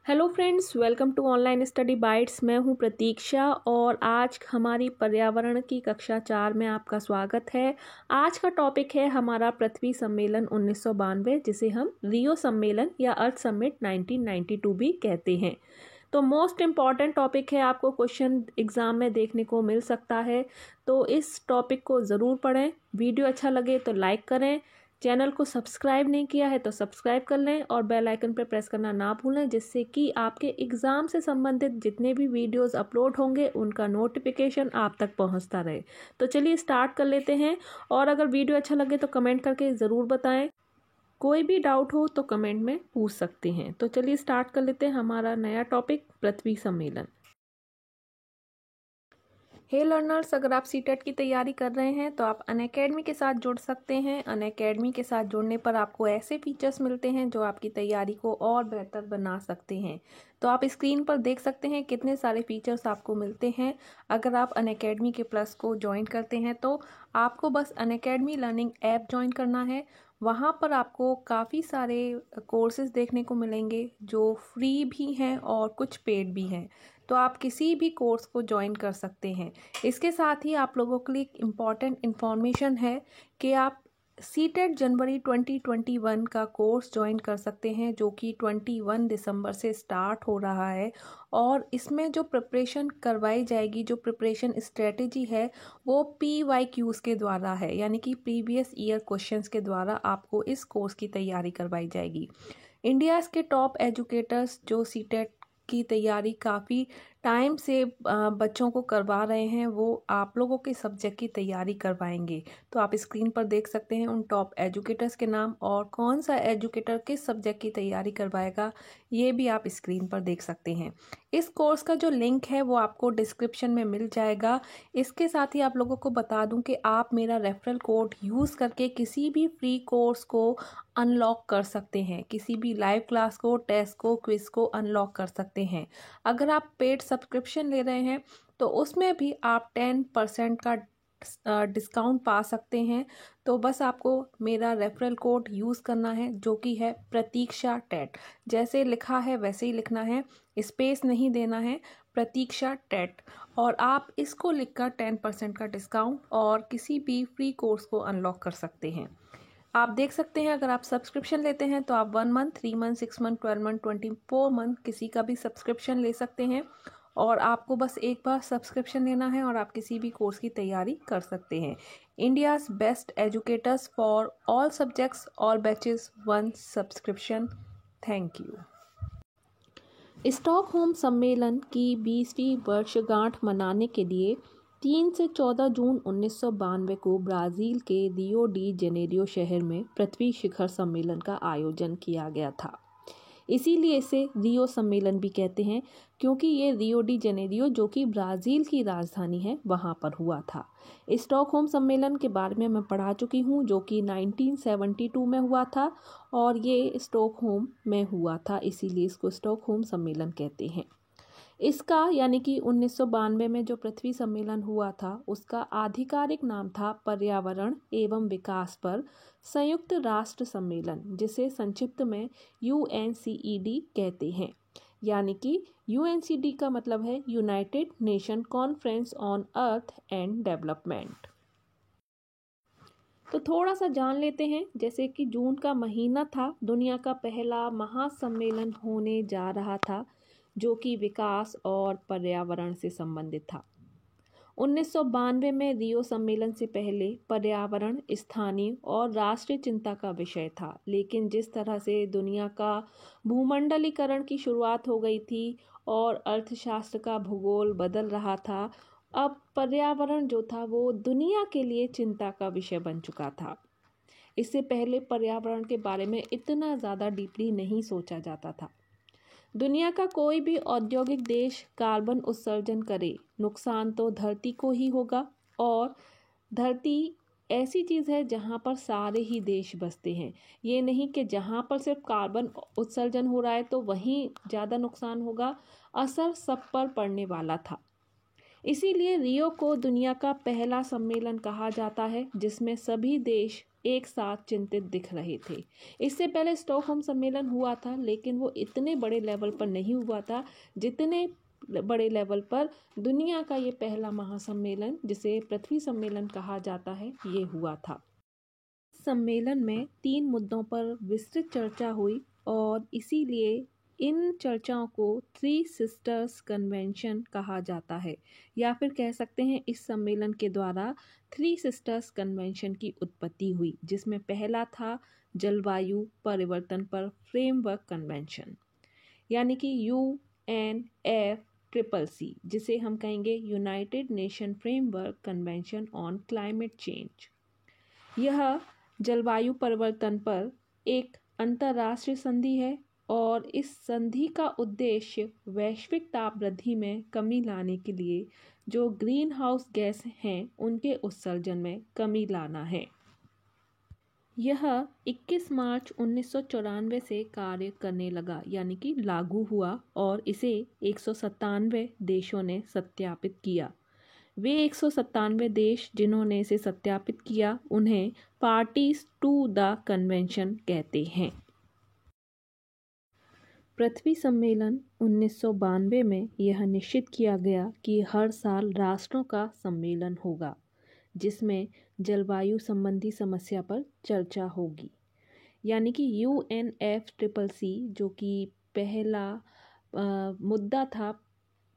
Hello friends, welcome to online study bytes. मैं हूं प्रतीक्षा और आज हमारी पर्यावरण की कक्षा 4 में आपका स्वागत है। आज का टॉपिक है हमारा पृथ्वी सम्मेलन 1992, जिसे हम रियो सम्मेलन या अर्थ समिट 1992 भी कहते हैं। तो मोस्ट इम्पॉर्टेंट टॉपिक है, आपको क्वेश्चन एग्जाम में देखने को मिल सकता है, तो इस टॉपिक को ज़रूर पढ़ें। वीडियो अच्छा लगे तो लाइक करें, चैनल को सब्सक्राइब नहीं किया है तो सब्सक्राइब कर लें और बेल आइकन पर प्रेस करना ना भूलें, जिससे कि आपके एग्ज़ाम से संबंधित जितने भी वीडियोस अपलोड होंगे उनका नोटिफिकेशन आप तक पहुंचता रहे। तो चलिए स्टार्ट कर लेते हैं। और अगर वीडियो अच्छा लगे तो कमेंट करके ज़रूर बताएं। कोई भी डाउट हो तो कमेंट में पूछ सकते हैं। तो चलिए स्टार्ट कर लेते हैं हमारा नया टॉपिक, पृथ्वी सम्मेलन। हे लर्नर्स, अगर आप सीटेट की तैयारी कर रहे हैं तो आप अनअकैडमी के साथ जुड़ सकते हैं। अनअकैडमी के साथ जुड़ने पर आपको ऐसे फीचर्स मिलते हैं जो आपकी तैयारी को और बेहतर बना सकते हैं। तो आप स्क्रीन पर देख सकते हैं कितने सारे फीचर्स आपको मिलते हैं अगर आप अनअकैडमी के प्लस को ज्वाइन करते हैं। तो आपको बस अनअकैडमी लर्निंग ऐप ज्वाइन करना है। वहाँ पर आपको काफ़ी सारे कोर्सेज देखने को मिलेंगे जो फ्री भी हैं और कुछ पेड भी हैं। तो आप किसी भी कोर्स को ज्वाइन कर सकते हैं। इसके साथ ही आप लोगों के लिए एक इम्पॉर्टेंट इन्फॉर्मेशन है कि आप सीटेट जनवरी 2021 का कोर्स ज्वाइन कर सकते हैं, जो कि 21 दिसंबर से स्टार्ट हो रहा है। और इसमें जो प्रिपरेशन करवाई जाएगी, जो प्रिपरेशन स्ट्रेटेजी है, वो PYQs के द्वारा है, यानी कि प्रीवियस ईयर क्वेश्चंस के द्वारा आपको इस कोर्स की तैयारी करवाई जाएगी। इंडिया के टॉप एजुकेटर्स जो सीटेट की तैयारी काफ़ी टाइम से बच्चों को करवा रहे हैं, वो आप लोगों के सब्जेक्ट की तैयारी करवाएंगे। तो आप स्क्रीन पर देख सकते हैं उन टॉप एजुकेटर्स के नाम, और कौन सा एजुकेटर किस सब्जेक्ट की तैयारी करवाएगा ये भी आप स्क्रीन पर देख सकते हैं। इस कोर्स का जो लिंक है वो आपको डिस्क्रिप्शन में मिल जाएगा। इसके साथ ही आप लोगों को बता दूं कि आप मेरा रेफरल कोड यूज़ करके किसी भी फ्री कोर्स को अनलॉक कर सकते हैं, किसी भी लाइव क्लास को, टेस्ट को, क्विज को अनलॉक कर सकते हैं। अगर आप पेड सब्सक्रिप्शन ले रहे हैं तो उसमें भी आप 10% का डिस्काउंट पा सकते हैं। तो बस आपको मेरा रेफरल कोड यूज़ करना है, जो कि है प्रतीक्षा टेट। जैसे लिखा है वैसे ही लिखना है, स्पेस नहीं देना है, प्रतीक्षा टेट। और आप इसको लिखकर 10% का डिस्काउंट और किसी भी फ्री कोर्स को अनलॉक कर सकते हैं। आप देख सकते हैं अगर आप सब्सक्रिप्शन लेते हैं तो आप 1 month, 3 month, 6 month, 12 month, 24 month किसी का भी सब्सक्रिप्शन ले सकते हैं। और आपको बस एक बार सब्सक्रिप्शन लेना है और आप किसी भी कोर्स की तैयारी कर सकते हैं। India's best educators for all subjects, all batches, 1 subscription. Thank you. Stockholm सम्मेलन की 20वीं वर्षगांठ मनाने के लिए 3 से 14 जून 1992 को ब्राज़ील के रियो डी जेनेरियो शहर में पृथ्वी शिखर सम्मेलन का आयोजन किया गया था। इसीलिए इसे रियो सम्मेलन भी कहते हैं, क्योंकि ये रियो डी जेनेरियो, जो कि ब्राज़ील की राजधानी है, वहाँ पर हुआ था। स्टॉकहोम सम्मेलन के बारे में मैं पढ़ा चुकी हूँ, जो कि 1972 में हुआ था और ये स्टॉकहोम में हुआ था, इसीलिए इसको स्टॉकहोम सम्मेलन कहते हैं। इसका यानी कि 1992 में जो पृथ्वी सम्मेलन हुआ था, उसका आधिकारिक नाम था पर्यावरण एवं विकास पर संयुक्त राष्ट्र सम्मेलन, जिसे संक्षिप्त में UNCED कहते हैं। यानी कि UNCED का मतलब है United nation conference on earth and development. तो थोड़ा सा जान लेते हैं। जैसे कि जून का महीना था, दुनिया का पहला महासम्मेलन होने जा रहा था, जो कि विकास और पर्यावरण से संबंधित था। 1992 में रियो सम्मेलन से पहले पर्यावरण स्थानीय और राष्ट्रीय चिंता का विषय था, लेकिन जिस तरह से दुनिया का भूमंडलीकरण की शुरुआत हो गई थी और अर्थशास्त्र का भूगोल बदल रहा था, अब पर्यावरण जो था वो दुनिया के लिए चिंता का विषय बन चुका था। इससे पहले पर्यावरण के बारे में इतना ज़्यादा डीपली नहीं सोचा जाता था। दुनिया का कोई भी औद्योगिक देश कार्बन उत्सर्जन करे, नुकसान तो धरती को ही होगा। और धरती ऐसी चीज़ है जहाँ पर सारे ही देश बसते हैं। ये नहीं कि जहाँ पर सिर्फ कार्बन उत्सर्जन हो रहा है तो वहीं ज़्यादा नुकसान होगा, असर सब पर पड़ने वाला था। इसीलिए रियो को दुनिया का पहला सम्मेलन कहा जाता है, जिसमें सभी देश एक साथ चिंतित दिख रहे थे। इससे पहले स्टॉकहोम सम्मेलन हुआ था, लेकिन वो इतने बड़े लेवल पर नहीं हुआ था जितने बड़े लेवल पर दुनिया का ये पहला महासम्मेलन, जिसे पृथ्वी सम्मेलन कहा जाता है, ये हुआ था। सम्मेलन में 3 मुद्दों पर विस्तृत चर्चा हुई और इसीलिए इन चर्चाओं को थ्री सिस्टर्स कन्वेंशन कहा जाता है, या फिर कह सकते हैं इस सम्मेलन के द्वारा थ्री सिस्टर्स कन्वेंशन की उत्पत्ति हुई, जिसमें पहला था जलवायु परिवर्तन पर फ्रेमवर्क कन्वेंशन, यानी कि UNFCCC, जिसे हम कहेंगे United nation framework convention on climate change. यह जलवायु परिवर्तन पर एक अंतर्राष्ट्रीय संधि है और इस संधि का उद्देश्य वैश्विक ताप वृद्धि में कमी लाने के लिए जो ग्रीन हाउस गैस हैं उनके उत्सर्जन में कमी लाना है। यह 21 मार्च 1994 से कार्य करने लगा, यानी कि लागू हुआ, और इसे 197 देशों ने सत्यापित किया। वे 197 देश जिन्होंने इसे सत्यापित किया उन्हें पार्टीज टू द कन्वेंशन कहते हैं। पृथ्वी सम्मेलन 1992 में यह निश्चित किया गया कि हर साल राष्ट्रों का सम्मेलन होगा जिसमें जलवायु संबंधी समस्या पर चर्चा होगी, यानी कि UNFCCC जो कि पहला मुद्दा था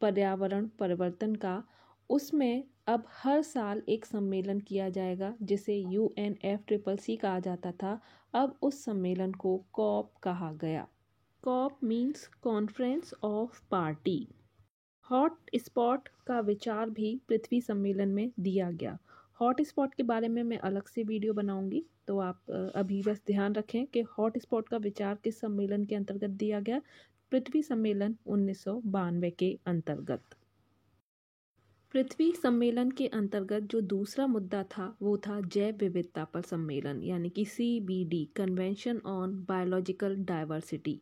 पर्यावरण परिवर्तन का, उसमें अब हर साल एक सम्मेलन किया जाएगा जिसे UNFCCC कहा जाता था। अब उस सम्मेलन को कॉप कहा गया। COP means conference of party. Hot spot का विचार भी पृथ्वी सम्मेलन में दिया गया। हॉट स्पॉट के बारे में मैं अलग से वीडियो बनाऊंगी, तो आप अभी बस ध्यान रखें कि हॉट स्पॉट का विचार किस सम्मेलन के अंतर्गत दिया गया। पृथ्वी सम्मेलन 1992 के अंतर्गत। पृथ्वी सम्मेलन के अंतर्गत जो दूसरा मुद्दा था वो था जैव विविधता पर सम्मेलन, यानी कि CBD convention on biological diversity.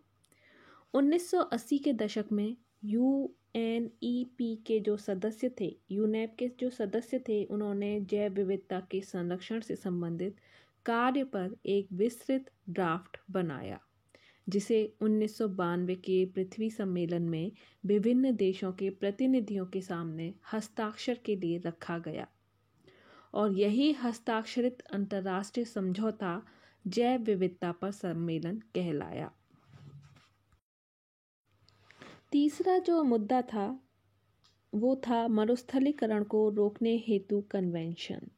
1980 के दशक में UNEP के जो सदस्य थे, यूनेप के जो सदस्य थे, उन्होंने जैव विविधता के संरक्षण से संबंधित कार्य पर एक विस्तृत ड्राफ्ट बनाया, जिसे 1992 के पृथ्वी सम्मेलन में विभिन्न देशों के प्रतिनिधियों के सामने हस्ताक्षर के लिए रखा गया, और यही हस्ताक्षरित अंतर्राष्ट्रीय समझौता जैव विविधता पर सम्मेलन कहलाया। तीसरा जो मुद्दा था वो था मरुस्थलीकरण को रोकने हेतु कन्वेंशन।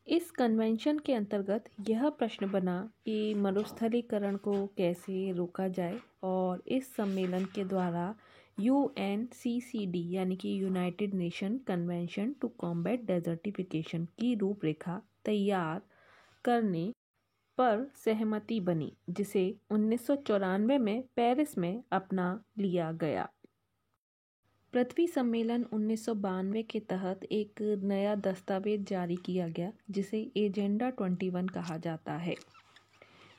इस कन्वेंशन के अंतर्गत यह प्रश्न बना कि मरुस्थलीकरण को कैसे रोका जाए, और इस सम्मेलन के द्वारा UNCCD यानी कि United Nation Convention to Combat Desertification की रूपरेखा तैयार करने पर सहमति बनी, जिसे 1994 में पेरिस में अपना लिया गया। पृथ्वी सम्मेलन 1992 के तहत एक नया दस्तावेज जारी किया गया जिसे एजेंडा 21 कहा जाता है।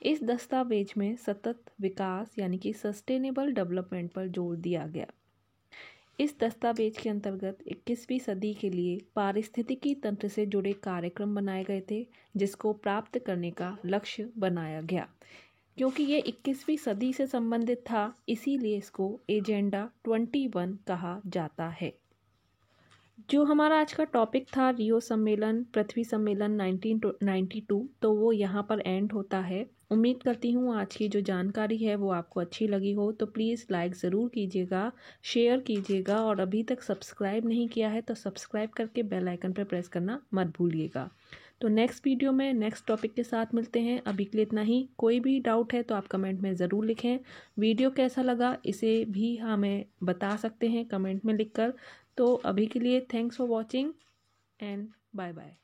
इस दस्तावेज में सतत विकास यानी कि सस्टेनेबल डेवलपमेंट पर जोर दिया गया। इस दस्तावेज के अंतर्गत 21वीं सदी के लिए पारिस्थितिकी तंत्र से जुड़े कार्यक्रम बनाए गए थे, जिसको प्राप्त करने का लक्ष्य बनाया गया। क्योंकि ये 21वीं सदी से संबंधित था, इसीलिए इसको एजेंडा 21 कहा जाता है। जो हमारा आज का टॉपिक था रियो सम्मेलन, पृथ्वी सम्मेलन 1992, तो वो यहाँ पर एंड होता है। उम्मीद करती हूँ आज की जो जानकारी है वो आपको अच्छी लगी हो, तो प्लीज़ लाइक ज़रूर कीजिएगा, शेयर कीजिएगा, और अभी तक सब्सक्राइब नहीं किया है तो सब्सक्राइब करके बेल आइकन पर प्रेस करना मत भूलिएगा। तो नेक्स्ट वीडियो में नेक्स्ट टॉपिक के साथ मिलते हैं। अभी के लिए इतना ही। कोई भी डाउट है तो आप कमेंट में ज़रूर लिखें। वीडियो कैसा लगा इसे भी हमें बता सकते हैं कमेंट में लिखकर। तो अभी के लिए thanks for watching and bye bye.